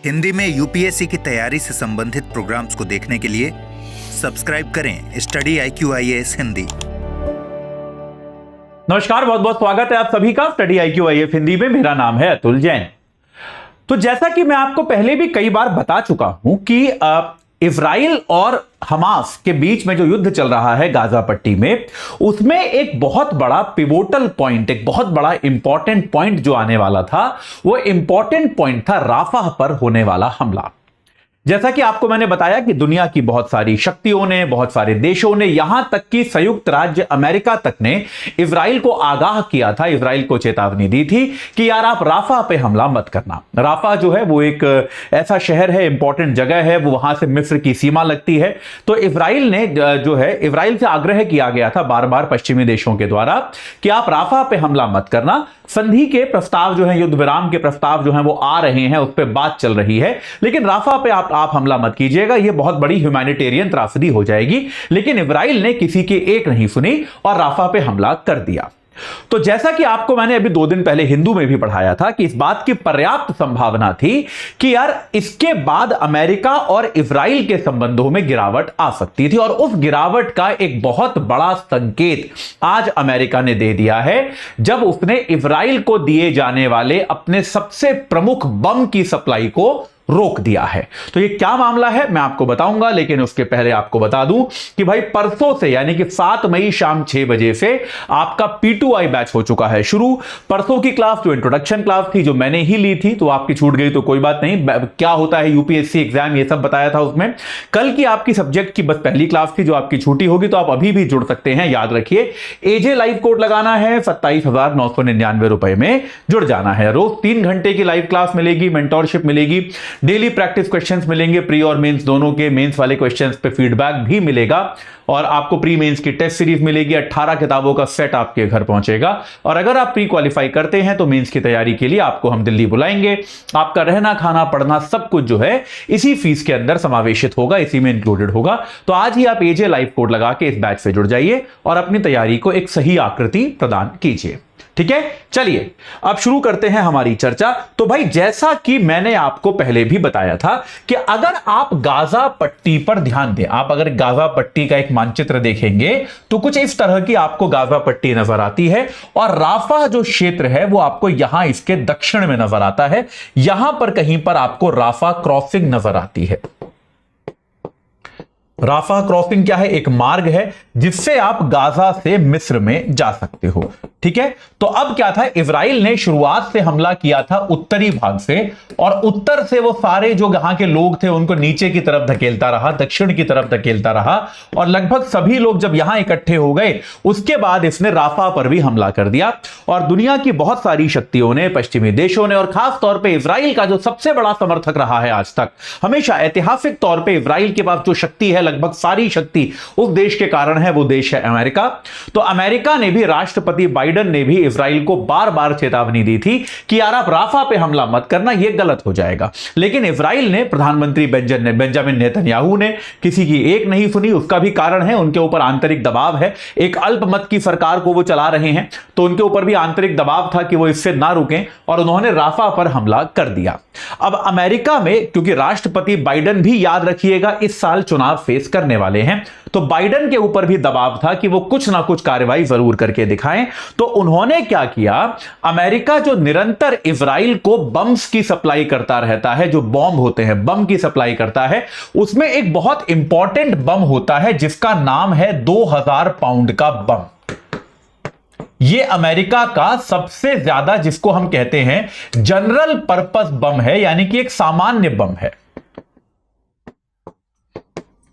हिंदी में यूपीएससी की तैयारी से संबंधित प्रोग्राम्स को देखने के लिए सब्सक्राइब करें स्टडी IQ-IAS हिंदी। नमस्कार, बहुत बहुत स्वागत है आप सभी का स्टडी IQ-IAS हिंदी में। मेरा नाम है अतुल जैन। तो जैसा कि मैं आपको पहले भी कई बार बता चुका हूं कि इजराइल और हमास के बीच में जो युद्ध चल रहा है गाजा पट्टी में, उसमें एक बहुत बड़ा पिवोटल पॉइंट, एक बहुत बड़ा इंपॉर्टेंट पॉइंट जो आने वाला था, वो इंपॉर्टेंट पॉइंट था राफाह पर होने वाला हमला। जैसा कि आपको मैंने बताया कि दुनिया की बहुत सारी शक्तियों ने, बहुत सारे देशों ने, यहां तक कि संयुक्त राज्य अमेरिका तक ने इजराइल को आगाह किया था, इजराइल को चेतावनी दी थी कि यार आप राफा पे हमला मत करना। राफा जो है वो एक ऐसा शहर है, इंपॉर्टेंट जगह है, वो वहां से मिस्र की सीमा लगती है। तो इजराइल ने जो है, इजराइल से आग्रह किया गया था बार बार पश्चिमी देशों के द्वारा कि आप राफा पे हमला मत करना। संधि के प्रस्ताव जो है, युद्ध विराम के प्रस्ताव जो है वो आ रहे हैं, उस पर बात चल रही है, लेकिन राफा पे आप हमला मत कीजिएगा, ये बहुत बड़ी ह्यूमैनिटेरियन त्रासदी हो जाएगी। लेकिन इजराइल ने किसी की एक नहीं सुनी और राफा पे हमला कर दिया। तो जैसा कि आपको मैंने अभी 2 दिन पहले हिंदू में भी पढ़ाया था कि इस बात की पर्याप्त संभावना थी कि यार इसके बाद अमेरिका और इजराइल के संबंधों में गिरावट आ सकती थी, और उस गिरावट का एक बहुत बड़ा संकेत आज अमेरिका ने दे दिया है, जब उसने इजराइल को दिए जाने वाले अपने सबसे प्रमुख बम की सप्लाई को रोक दिया है। तो ये क्या मामला है मैं आपको बताऊंगा, लेकिन उसके पहले आपको बता दूं कि भाई परसों से यानी कि 7 मई शाम 6 बजे से आपका P2I बैच हो चुका है शुरू। परसों की क्लास जो इंट्रोडक्शन क्लास थी, जो मैंने ही ली थी, तो आपकी छूट गई तो कोई बात नहीं, क्या होता है यूपीएससी एग्जाम ये सब बताया था उसमें। कल की आपकी सब्जेक्ट की बस पहली क्लास थी जो आपकी छूटी होगी, तो आप अभी भी जुड़ सकते हैं। याद रखिए, एजे लाइव कोड लगाना है, 27,999 रुपए में जुड़ जाना है। रोज 3 घंटे की लाइव क्लास मिलेगी, मेंटोरशिप मिलेगी, डेली प्रैक्टिस क्वेश्चंस मिलेंगे, प्री और मेंस दोनों के। मेंस वाले क्वेश्चंस पे फीडबैक भी मिलेगा, और आपको प्री मेंस की टेस्ट सीरीज मिलेगी। 18 किताबों का सेट आपके घर पहुंचेगा, और अगर आप प्री क्वालिफाई करते हैं तो मेंस की तैयारी के लिए आपको हम दिल्ली बुलाएंगे। आपका रहना, खाना, पढ़ना सब कुछ जो है इसी फीस के अंदर समावेशित होगा, इसी में इंक्लूडेड होगा। तो आज ही आप एजे लाइव कोड लगा के इस बैच से जुड़ जाइए और अपनी तैयारी को एक सही आकृति प्रदान कीजिए। ठीक है, चलिए अब शुरू करते हैं हमारी चर्चा। तो भाई, जैसा कि मैंने आपको पहले भी बताया था कि अगर आप गाजा पट्टी पर ध्यान दें, आप अगर गाजा पट्टी का एक मानचित्र देखेंगे तो कुछ इस तरह की आपको गाजा पट्टी नजर आती है, और राफा जो क्षेत्र है वो आपको यहां इसके दक्षिण में नजर आता है। यहां पर कहीं पर आपको राफा क्रॉसिंग नजर आती है। राफा क्रॉसिंग क्या है? एक मार्ग है जिससे आप गाजा से मिस्र में जा सकते हो। ठीक है, तो अब क्या था, इजराइल ने शुरुआत से हमला किया था उत्तरी भाग से, और उत्तर से वो सारे जो यहां के लोग थे उनको नीचे की तरफ धकेलता रहा, दक्षिण की तरफ धकेलता रहा, और लगभग सभी लोग जब यहां इकट्ठे हो गए उसके बाद इसने राफा पर भी हमला कर दिया। और दुनिया की बहुत सारी शक्तियों ने, पश्चिमी देशों ने, और खास तौर पर इजराइल का जो सबसे बड़ा समर्थक रहा है आज तक, हमेशा ऐतिहासिक तौर पर इजराइल के पास जो शक्ति है, लगभग सारी शक्ति उस देश के कारण है, वो देश है अमेरिका। तो अमेरिका ने भी, राष्ट्रपति बाइडन ने भी इजराइल को बार बार चेतावनी दी थी कि यार आप राफा पे हमला मत करना, यह गलत हो जाएगा। लेकिन इजराइल ने, प्रधानमंत्री बेंजामिन नेतन्याहू ने किसी की एक नहीं सुनी। उसका भी कारण है, उनके ऊपर आंतरिक दबाव है। एक अल्पमत की सरकार को वो चला रहे हैं, तो उनके ऊपर भी आंतरिक दबाव था कि वो इससे ना रुकें, और उन्होंने राफा पर हमला कर दिया। अब अमेरिका में, क्योंकि राष्ट्रपति बाइडन भी, याद रखिएगा, इस साल चुनाव फेस करने वाले हैं, तो बाइडन के ऊपर भी दबाव था कि वो कुछ ना कुछ कार्रवाई जरूर करके दिखाएं। तो उन्होंने क्या किया, अमेरिका जो निरंतर इजराइल को बम्स की सप्लाई करता रहता है, जो बॉम्ब होते हैं, बम की सप्लाई करता है, उसमें एक बहुत इंपॉर्टेंट बम होता है जिसका नाम है 2000 पाउंड का बम। ये अमेरिका का सबसे ज्यादा, जिसको हम कहते हैं जनरल पर्पस बम है, यानी कि एक सामान्य बम है।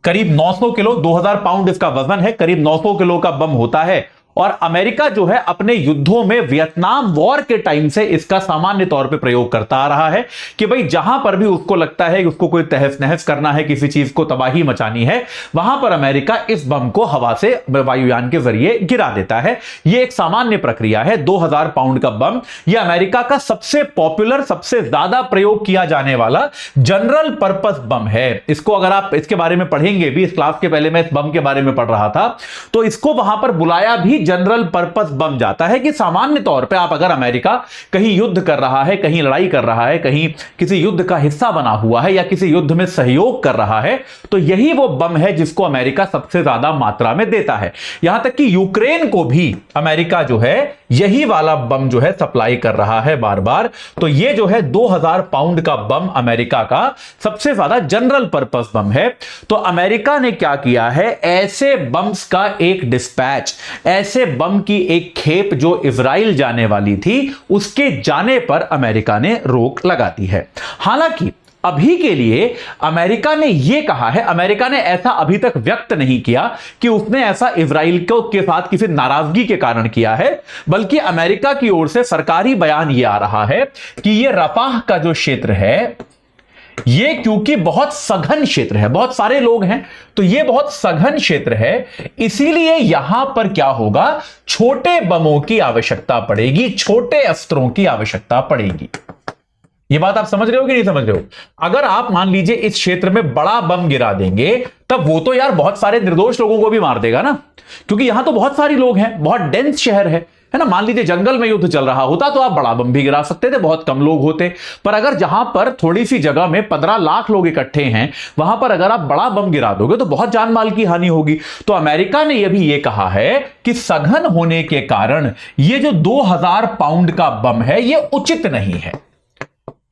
करीब 900 किलो, 2000 पाउंड इसका वजन है, करीब 900 किलो का बम होता है। और अमेरिका जो है अपने युद्धों में, वियतनाम वॉर के टाइम से इसका सामान्य तौर पे प्रयोग करता आ रहा है कि भाई जहां पर भी उसको लगता है कि उसको कोई तहस नहस करना है, किसी चीज को तबाही मचानी है, वहां पर अमेरिका इस बम को हवा से, वायुयान के जरिए गिरा देता है। यह एक सामान्य प्रक्रिया है। 2000 पाउंड का बम, यह अमेरिका का सबसे पॉपुलर, सबसे ज्यादा प्रयोग किया जाने वाला जनरल पर्पस बम है। इसको अगर आप इसके बारे में पढ़ेंगे भी, इस क्लास के पहले मैं इस बम के बारे में पढ़ रहा था, तो इसको वहां पर बुलाया भी जनरल पर्पस बम जाता है कि सामान्य तौर पे आप अगर अमेरिका कहीं युद्ध कर रहा है, कहीं लड़ाई कर रहा है, कहीं किसी युद्ध का हिस्सा बना हुआ है या किसी युद्ध में सहयोग कर रहा है, तो यही वो बम है जिसको अमेरिका सबसे ज्यादा मात्रा में देता है। यहां तक कि यूक्रेन को भी अमेरिका जो है यही वाला बम जो है सप्लाई कर रहा है बार बार। तो ये जो है 2000 पाउंड का बम अमेरिका का सबसे ज्यादा जनरल पर्पस बम है। तो अमेरिका ने क्या किया है, ऐसे बम्स का एक डिस्पैच, ऐसे बम की एक खेप जो इजराइल जाने वाली थी, उसके जाने पर अमेरिका ने रोक लगा दी है। हालांकि अभी के लिए अमेरिका ने यह कहा है, अमेरिका ने ऐसा अभी तक व्यक्त नहीं किया कि उसने ऐसा इजराइल के साथ किसी नाराजगी के कारण किया है, बल्कि अमेरिका की ओर से सरकारी बयान यह आ रहा है कि यह रफाह का जो क्षेत्र है, ये क्योंकि बहुत सघन क्षेत्र है, बहुत सारे लोग हैं, तो ये बहुत सघन क्षेत्र है, इसीलिए यहां पर क्या होगा, छोटे बमों की आवश्यकता पड़ेगी, छोटे अस्त्रों की आवश्यकता पड़ेगी। ये बात आप समझ रहे हो कि नहीं समझ रहे हो? अगर आप मान लीजिए इस क्षेत्र में बड़ा बम गिरा देंगे, तब वो तो यार बहुत सारे निर्दोष लोगों को भी मार देगा ना, क्योंकि यहां तो बहुत सारे लोग हैं, बहुत डेंस शहर है ना। मान लीजिए जंगल में युद्ध चल रहा होता तो आप बड़ा बम भी गिरा सकते थे, बहुत कम लोग होते। पर अगर जहां पर थोड़ी सी जगह में 15 लाख लोग इकट्ठे हैं, वहां पर अगर आप बड़ा बम गिरा दोगे तो बहुत जान माल की हानि होगी। तो अमेरिका ने यह भी यह कहा है कि सघन होने के कारण यह जो 2000 पाउंड का बम है, यह उचित नहीं है।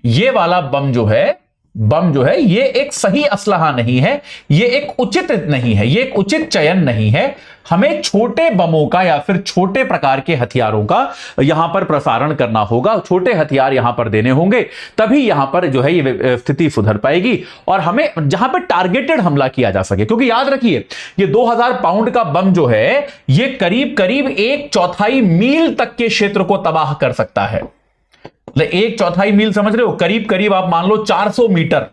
ये वाला बम जो है ये एक सही असलहा नहीं है, ये एक उचित नहीं है, ये एक उचित चयन नहीं है। हमें छोटे बमों का या फिर छोटे प्रकार के हथियारों का यहां पर प्रसारण करना होगा, छोटे हथियार यहां पर देने होंगे, तभी यहां पर जो है ये स्थिति सुधर पाएगी और हमें जहां पर टारगेटेड हमला किया जा सके। क्योंकि याद रखिए, ये 2000 पाउंड का बम जो है, ये करीब करीब 1/4 मील तक के क्षेत्र को तबाह कर सकता है। 1/4 मील समझ रहे हो, करीब करीब आप मान लो 400 मीटर,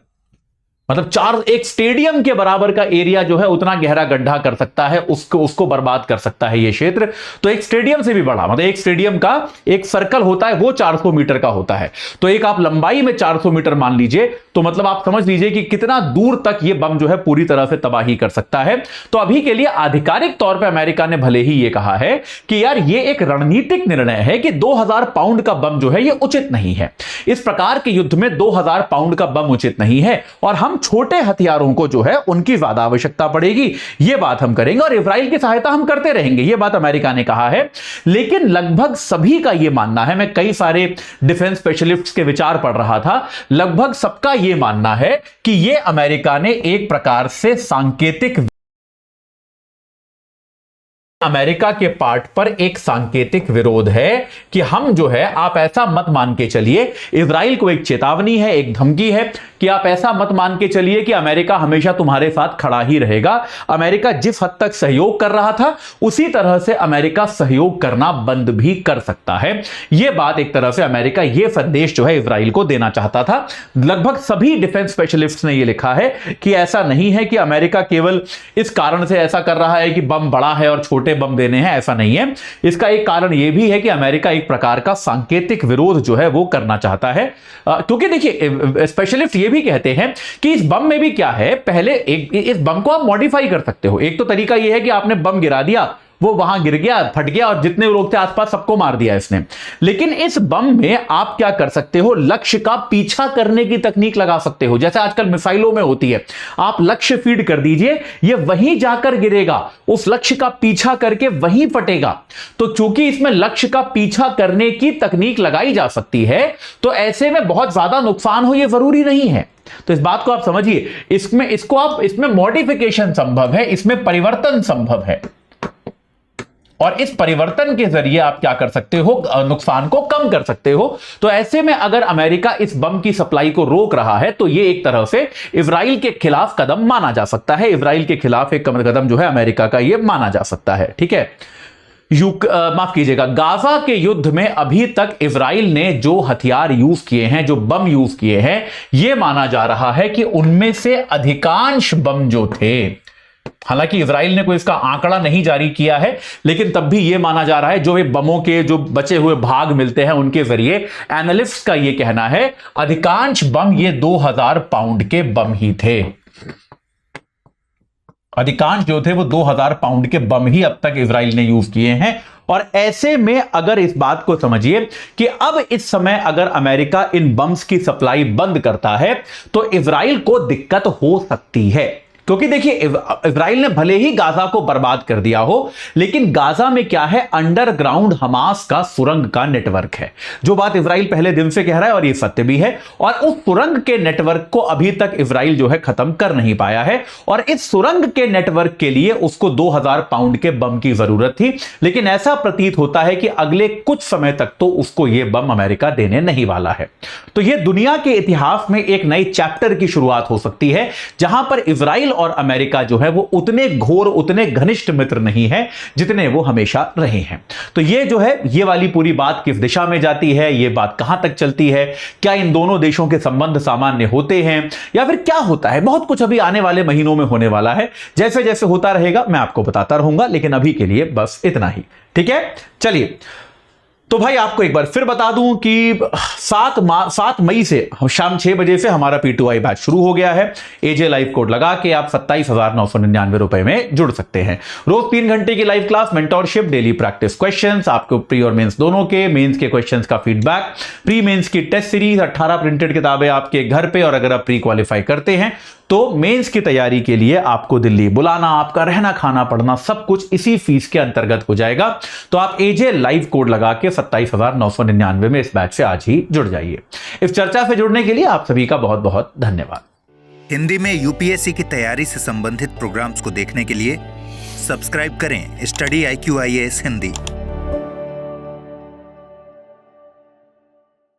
मतलब एक स्टेडियम के बराबर का एरिया जो है उतना गहरा गड्ढा कर सकता है, उसको बर्बाद कर सकता है ये क्षेत्र। तो एक स्टेडियम से भी बड़ा, मतलब एक स्टेडियम का एक सर्कल होता है वो 400 मीटर का होता है, तो एक आप लंबाई में 400 मीटर मान लीजिए, तो मतलब आप समझ लीजिए कि कितना दूर तक ये बम जो है पूरी तरह से तबाही कर सकता है। तो अभी के लिए आधिकारिक तौर पर अमेरिका ने भले ही ये कहा है कि यार ये एक रणनीतिक निर्णय है कि 2000 पाउंड का बम जो है ये उचित नहीं है, इस प्रकार के युद्ध में 2000 पाउंड का बम उचित नहीं है, और हम छोटे हथियारों को जो है उनकी ज्यादा आवश्यकता पड़ेगी। यह बात हम करेंगे और इजराइल की सहायता हम करते रहेंगे, यह बात अमेरिका ने कहा है। लेकिन लगभग सभी का यह मानना है, मैं कई सारे डिफेंस स्पेशलिस्ट्स के विचार पढ़ रहा था, लगभग सबका यह मानना है कि यह अमेरिका ने एक प्रकार से सांकेतिक, अमेरिका के पार्ट पर एक सांकेतिक विरोध है कि हम जो है, आप ऐसा मत मान के चलिए, इजराइल को एक चेतावनी है, एक धमकी है कि आप ऐसा मत मान के चलिए कि अमेरिका हमेशा तुम्हारे साथ खड़ा ही रहेगा। अमेरिका जिस हद तक सहयोग कर रहा था उसी तरह से अमेरिका सहयोग करना बंद भी कर सकता है। यह बात एक तरह से अमेरिका यह संदेश जो है इजराइल को देना चाहता था। लगभग सभी डिफेंस स्पेशलिस्ट ने यह लिखा है कि ऐसा नहीं है कि अमेरिका केवल इस कारण से ऐसा कर रहा है कि बम बड़ा है और छोटे बम देने हैं, ऐसा नहीं है। इसका एक कारण यह भी है कि अमेरिका एक प्रकार का सांकेतिक विरोध जो है वो करना चाहता है, क्योंकि देखिए स्पेशलिस्ट ये भी कहते हैं कि इस बम में भी क्या है, पहले इस बम को आप मॉडिफाई कर सकते हो। एक तो तरीका यह है कि आपने बम गिरा दिया, वो वहां गिर गया, फट गया और जितने लोग थे आसपास सबको मार दिया इसने। लेकिन इस बम में आप क्या कर सकते हो, लक्ष्य का पीछा करने की तकनीक लगा सकते हो, जैसे आजकल मिसाइलों में होती है। आप लक्ष्य फीड कर दीजिए, ये वहीं जाकर गिरेगा, उस लक्ष्य का पीछा करके वहीं फटेगा। तो चूंकि इसमें लक्ष्य का पीछा करने की तकनीक लगाई जा सकती है, तो ऐसे में बहुत ज्यादा नुकसान हो ये जरूरी नहीं है। तो इस बात को आप समझिए, इसमें मॉडिफिकेशन संभव है, इसमें परिवर्तन संभव है, और इस परिवर्तन के जरिए आप क्या कर सकते हो, नुकसान को कम कर सकते हो। तो ऐसे में अगर अमेरिका इस बम की सप्लाई को रोक रहा है, तो यह एक तरह से इजराइल के खिलाफ कदम माना जा सकता है। इजराइल के खिलाफ एक कदम जो है अमेरिका का यह माना जा सकता है। ठीक है, माफ कीजिएगा, गाजा के युद्ध में अभी तक इजराइल ने जो हथियार यूज किए हैं, जो बम यूज किए हैं, यह माना जा रहा है कि उनमें से अधिकांश बम जो थे, हालांकि इजराइल ने कोई इसका आंकड़ा नहीं जारी किया है, लेकिन तब भी यह माना जा रहा है, जो ये बमों के जो बचे हुए भाग मिलते हैं उनके जरिए एनालिस्ट का यह कहना है, अधिकांश बम ये 2000 पाउंड के बम ही थे। अधिकांश जो थे वो 2000 पाउंड के बम ही अब तक इजराइल ने यूज किए हैं। और ऐसे में अगर इस बात को समझिए कि अब इस समय अगर अमेरिका इन बम्स की सप्लाई बंद करता है तो इजराइल को दिक्कत हो सकती है। क्योंकि देखिए इजराइल ने भले ही गाजा को बर्बाद कर दिया हो, लेकिन गाजा में क्या है, अंडरग्राउंड हमास का सुरंग का नेटवर्क है। जो बात इजराइल पहले दिन से कह रहा है और ये सत्य भी है। और उस सुरंग के नेटवर्क को अभी तक इजराइल जो है खत्म कर नहीं पाया है। और इस सुरंग के नेटवर्क के लिए उसको 2000 पाउंड के बम की जरूरत थी, लेकिन ऐसा प्रतीत होता है कि अगले कुछ समय तक तो उसको यह बम अमेरिका देने नहीं वाला है। तो यह दुनिया के इतिहास में एक नई चैप्टर की शुरुआत हो सकती है, जहां पर इजराइल और अमेरिका जो है वो उतने घोर, उतने घनिष्ठ मित्र नहीं है जितने वो हमेशा रहे हैं। तो ये जो है, ये वाली पूरी बात किस दिशा में जाती है, ये बात कहां तक चलती है, क्या इन दोनों देशों के संबंध सामान्य होते हैं या फिर क्या होता है, बहुत कुछ अभी आने वाले महीनों में होने वाला है। जैसे जैसे होता रहेगा मैं आपको बताता रहूंगा, लेकिन अभी के लिए बस इतना ही। ठीक है, चलिए। तो भाई आपको एक बार फिर बता दूं कि 7 मई से शाम 6 बजे से हमारा P2I बैच शुरू हो गया है। एजे लाइव कोड लगा के आप 27,999 रुपए में जुड़ सकते हैं। रोज 3 घंटे की live class, mentorship, daily practice questions, आपको प्री और मेंस दोनों के, मेंस के क्वेश्चंस का फीडबैक, प्री मेंस की टेस्ट सीरीज, 18 प्रिंटेड किताबें आपके घर पे। और अगर आप प्री क्वालिफाई करते हैं तो मेंस की तैयारी के लिए आपको दिल्ली बुलाना, आपका रहना, खाना, पढ़ना सब कुछ इसी फीस के अंतर्गत हो जाएगा। तो आप एजे लाइव कोड लगा के 27,999 में इस बैच से आज ही जुड़ जाइए। इस चर्चा से जुड़ने के लिए आप सभी का बहुत बहुत धन्यवाद। हिंदी में यूपीएससी की तैयारी से संबंधित प्रोग्राम्स को देखने के लिए सब्सक्राइब करें स्टडी IQ IAS हिंदी।